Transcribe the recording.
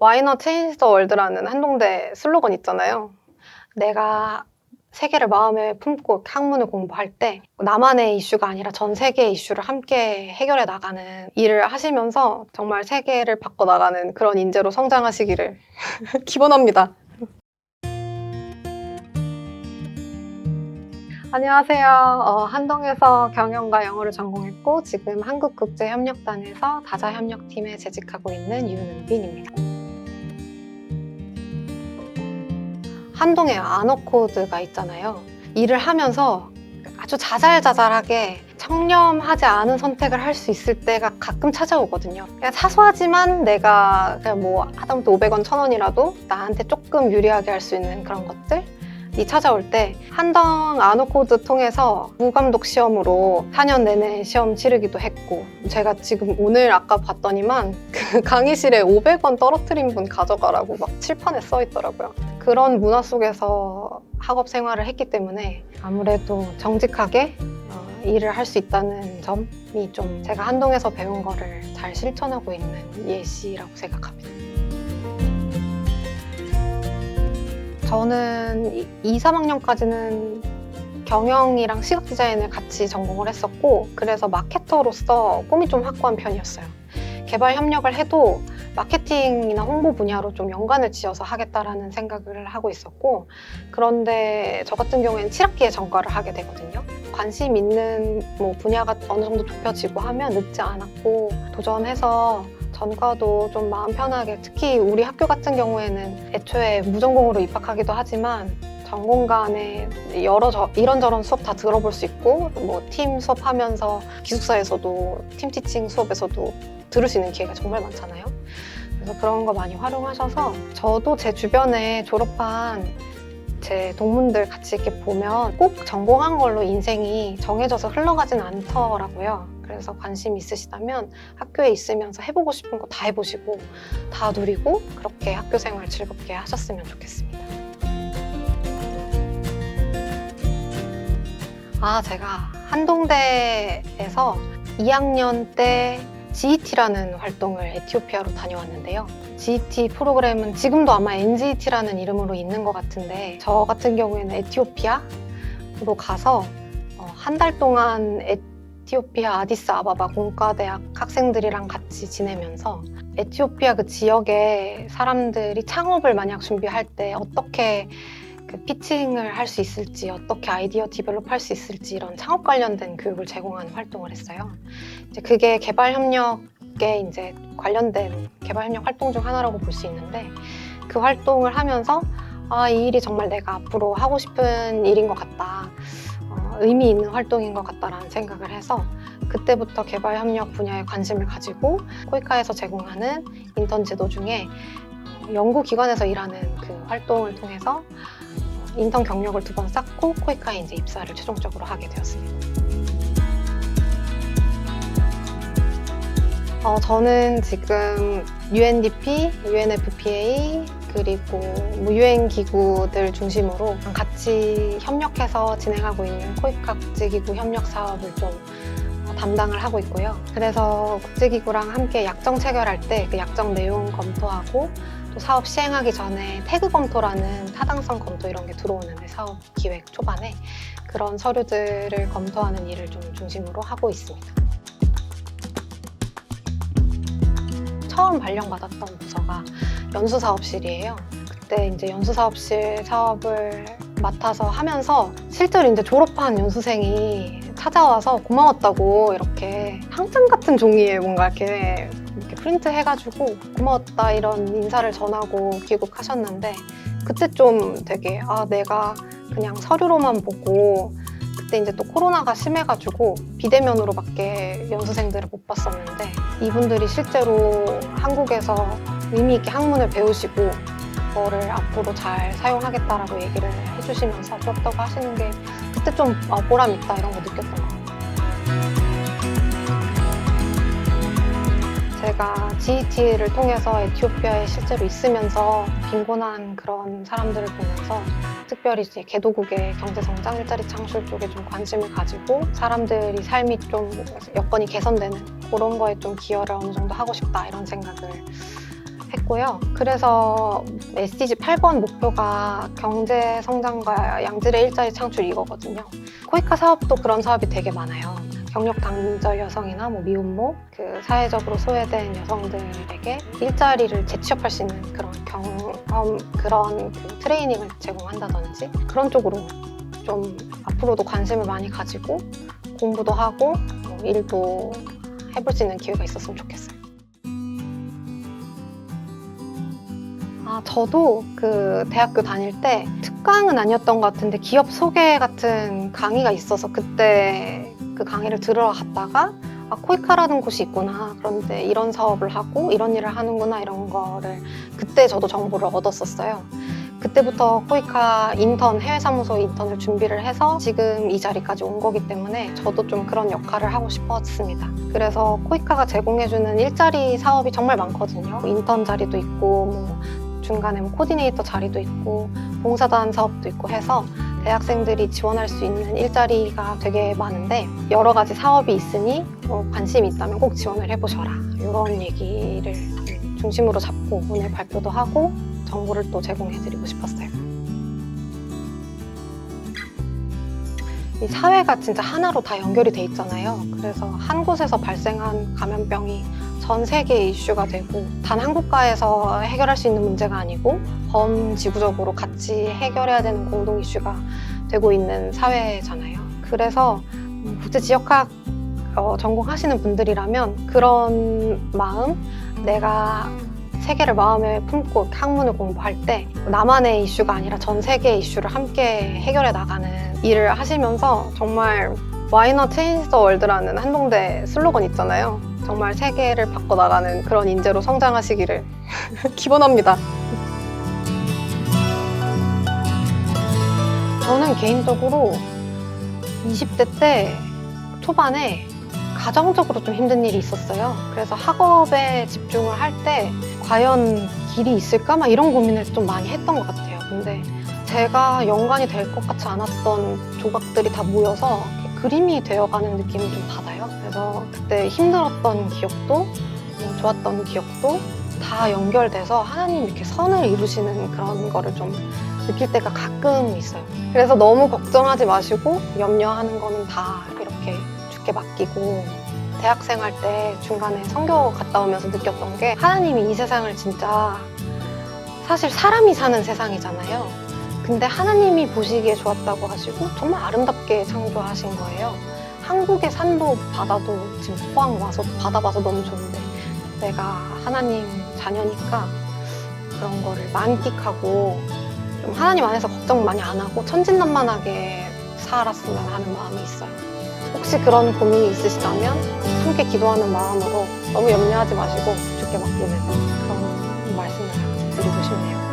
Why not change the world라는 한동대 슬로건 있잖아요. 내가 세계를 마음에 품고 학문을 공부할 때 나만의 이슈가 아니라 전 세계의 이슈를 함께 해결해 나가는 일을 하시면서 정말 세계를 바꿔 나가는 그런 인재로 성장하시기를 기원합니다. 안녕하세요. 한동에서 경영과 영어를 전공했고 지금 한국국제협력단에서 다자협력팀에 재직하고 있는 윤은빈입니다. 한동에 아너코드가 있잖아요. 일을 하면서 아주 자잘자잘하게 청렴하지 않은 선택을 할 수 있을 때가 가끔 찾아오거든요. 그냥 사소하지만 내가 그냥 뭐 하다못해 500원, 1000원이라도 나한테 조금 유리하게 할 수 있는 그런 것들이 찾아올 때 한동 아너코드 통해서 부감독 시험으로 4년 내내 시험 치르기도 했고, 제가 지금 오늘 아까 봤더니만 그 강의실에 500원 떨어뜨린 분 가져가라고 막 칠판에 써 있더라고요. 그런 문화 속에서 학업 생활을 했기 때문에 아무래도 정직하게 일을 할 수 있다는 점이 좀 제가 한동에서 배운 거를 잘 실천하고 있는 예시라고 생각합니다. 저는 2, 3학년까지는 경영이랑 시각 디자인을 같이 전공을 했었고, 그래서 마케터로서 꿈이 좀 확고한 편이었어요. 개발 협력을 해도 마케팅이나 홍보 분야로 좀 연관을 지어서 하겠다라는 생각을 하고 있었고, 그런데 저 같은 경우에는 7학기에 전과를 하게 되거든요. 관심 있는 분야가 어느 정도 좁혀지고 하면 늦지 않았고 도전해서 전과도 좀 마음 편하게, 특히 우리 학교 같은 경우에는 애초에 무전공으로 입학하기도 하지만 전공 간에 이런저런 수업 다 들어볼 수 있고, 팀 수업하면서 기숙사에서도 팀 티칭 수업에서도 들을 수 있는 기회가 정말 많잖아요. 그래서 그런 거 많이 활용하셔서, 저도 제 주변에 졸업한 제 동문들 같이 이렇게 보면 꼭 전공한 걸로 인생이 정해져서 흘러가진 않더라고요. 그래서 관심 있으시다면 학교에 있으면서 해보고 싶은 거 다 해보시고 다 누리고 그렇게 학교 생활 즐겁게 하셨으면 좋겠습니다. 제가 한동대에서 2학년 때 GET라는 활동을 에티오피아로 다녀왔는데요. GET 프로그램은 지금도 아마 NGET라는 이름으로 있는 것 같은데, 저 같은 경우에는 에티오피아로 가서 한 달 동안 에티오피아 아디스아바바 공과대학 학생들이랑 같이 지내면서 에티오피아 그 지역의 사람들이 창업을 만약 준비할 때 어떻게 피칭을 할 수 있을지, 어떻게 아이디어 디벨롭 할 수 있을지, 이런 창업 관련된 교육을 제공하는 활동을 했어요. 이제 그게 개발협력에 이제 관련된 개발협력 활동 중 하나라고 볼 수 있는데, 그 활동을 하면서 이 일이 정말 내가 앞으로 하고 싶은 일인 것 같다, 의미 있는 활동인 것 같다라는 생각을 해서 그때부터 개발협력 분야에 관심을 가지고 코이카에서 제공하는 인턴 제도 중에 연구기관에서 일하는 그 활동을 통해서 인턴 경력을 2번 쌓고 코이카에 이제 입사를 최종적으로 하게 되었습니다. 저는 지금 UNDP, UNFPA 그리고 UN 기구들 중심으로 같이 협력해서 진행하고 있는 코이카 국제기구 협력 사업을 좀 담당을 하고 있고요. 그래서 국제기구랑 함께 약정 체결할 때 그 약정 내용 검토하고, 또 사업 시행하기 전에 태그 검토라는 타당성 검토 이런 게 들어오는데, 사업 기획 초반에 그런 서류들을 검토하는 일을 좀 중심으로 하고 있습니다. 처음 발령받았던 부서가 연수사업실이에요. 그때 이제 연수사업실 사업을 맡아서 하면서 실제로 이제 졸업한 연수생이 찾아와서 고마웠다고 이렇게 상장 같은 종이에 뭔가 이렇게 프린트 해가지고 고마웠다 이런 인사를 전하고 귀국하셨는데, 그때 좀 되게 내가 그냥 서류로만 보고, 그때 이제 또 코로나가 심해가지고 비대면으로밖에 연수생들을 못 봤었는데, 이분들이 실제로 한국에서 의미 있게 학문을 배우시고 그거를 앞으로 잘 사용하겠다라고 얘기를 해주시면서 부럽다고 하시는 게 그때 좀 보람 있다 이런 거 느꼈던 것 같아요. 제가 GET를 통해서 에티오피아에 실제로 있으면서 빈곤한 그런 사람들을 보면서 특별히 이제 개도국의 경제성장, 일자리 창출 쪽에 좀 관심을 가지고 사람들이 삶이 좀 여건이 개선되는 그런 거에 좀 기여를 어느 정도 하고 싶다 이런 생각을 했고요. 그래서 SDG 8번 목표가 경제 성장과 양질의 일자리 창출 이거거든요. 코이카 사업도 그런 사업이 되게 많아요. 경력 단절 여성이나 미혼모, 사회적으로 소외된 여성들에게 일자리를 재취업할 수 있는 그런 경험, 그런 트레이닝을 제공한다든지 그런 쪽으로 좀 앞으로도 관심을 많이 가지고 공부도 하고 일도 해볼 수 있는 기회가 있었으면 좋겠어요. 저도 대학교 다닐 때 특강은 아니었던 것 같은데 기업 소개 같은 강의가 있어서 그때 그 강의를 들으러 갔다가 코이카라는 곳이 있구나. 그런데 이런 사업을 하고 이런 일을 하는구나. 이런 거를 그때 저도 정보를 얻었었어요. 그때부터 코이카 해외 사무소 인턴을 준비를 해서 지금 이 자리까지 온 거기 때문에 저도 좀 그런 역할을 하고 싶었습니다. 그래서 코이카가 제공해주는 일자리 사업이 정말 많거든요. 인턴 자리도 있고 중간에 코디네이터 자리도 있고 봉사단 사업도 있고 해서 대학생들이 지원할 수 있는 일자리가 되게 많은데 여러 가지 사업이 있으니 관심이 있다면 꼭 지원을 해보셔라. 이런 얘기를 중심으로 잡고 오늘 발표도 하고 정보를 또 제공해드리고 싶었어요. 이 사회가 진짜 하나로 다 연결이 돼 있잖아요. 그래서 한 곳에서 발생한 감염병이 전 세계의 이슈가 되고 단 한 국가에서 해결할 수 있는 문제가 아니고 범지구적으로 같이 해결해야 되는 공동 이슈가 되고 있는 사회잖아요. 그래서 국제지역학 전공하시는 분들이라면 그런 마음, 내가 세계를 마음에 품고 학문을 공부할 때 나만의 이슈가 아니라 전 세계의 이슈를 함께 해결해 나가는 일을 하시면서 정말 Why not change the world라는 한동대 슬로건 있잖아요. 정말 세계를 바꿔나가는 그런 인재로 성장하시기를 기원합니다. 저는 개인적으로 20대 때 초반에 가정적으로 좀 힘든 일이 있었어요. 그래서 학업에 집중을 할 때 과연 길이 있을까? 이런 고민을 좀 많이 했던 것 같아요. 근데 제가 연관이 될 것 같지 않았던 조각들이 다 모여서 그림이 되어가는 느낌을 좀 받아요. 그래서 그때 힘들었던 기억도 좋았던 기억도 다 연결돼서 하나님 이렇게 선을 이루시는 그런 거를 좀 느낄 때가 가끔 있어요. 그래서 너무 걱정하지 마시고 염려하는 거는 다 이렇게 주께 맡기고 대학생활 때 중간에 선교 갔다 오면서 느꼈던 게 하나님이 이 세상을 진짜 사실 사람이 사는 세상이잖아요. 근데 하나님이 보시기에 좋았다고 하시고 정말 아름답게 창조하신 거예요. 한국의 산도 바다도 지금 포항 와서 받아봐서 너무 좋은데 내가 하나님 자녀니까 그런 거를 만끽하고 좀 하나님 안에서 걱정 많이 안 하고 천진난만하게 살았으면 하는 마음이 있어요. 혹시 그런 고민이 있으시다면 함께 기도하는 마음으로 너무 염려하지 마시고 주께 맡기는 그런 말씀을 드리고 싶네요.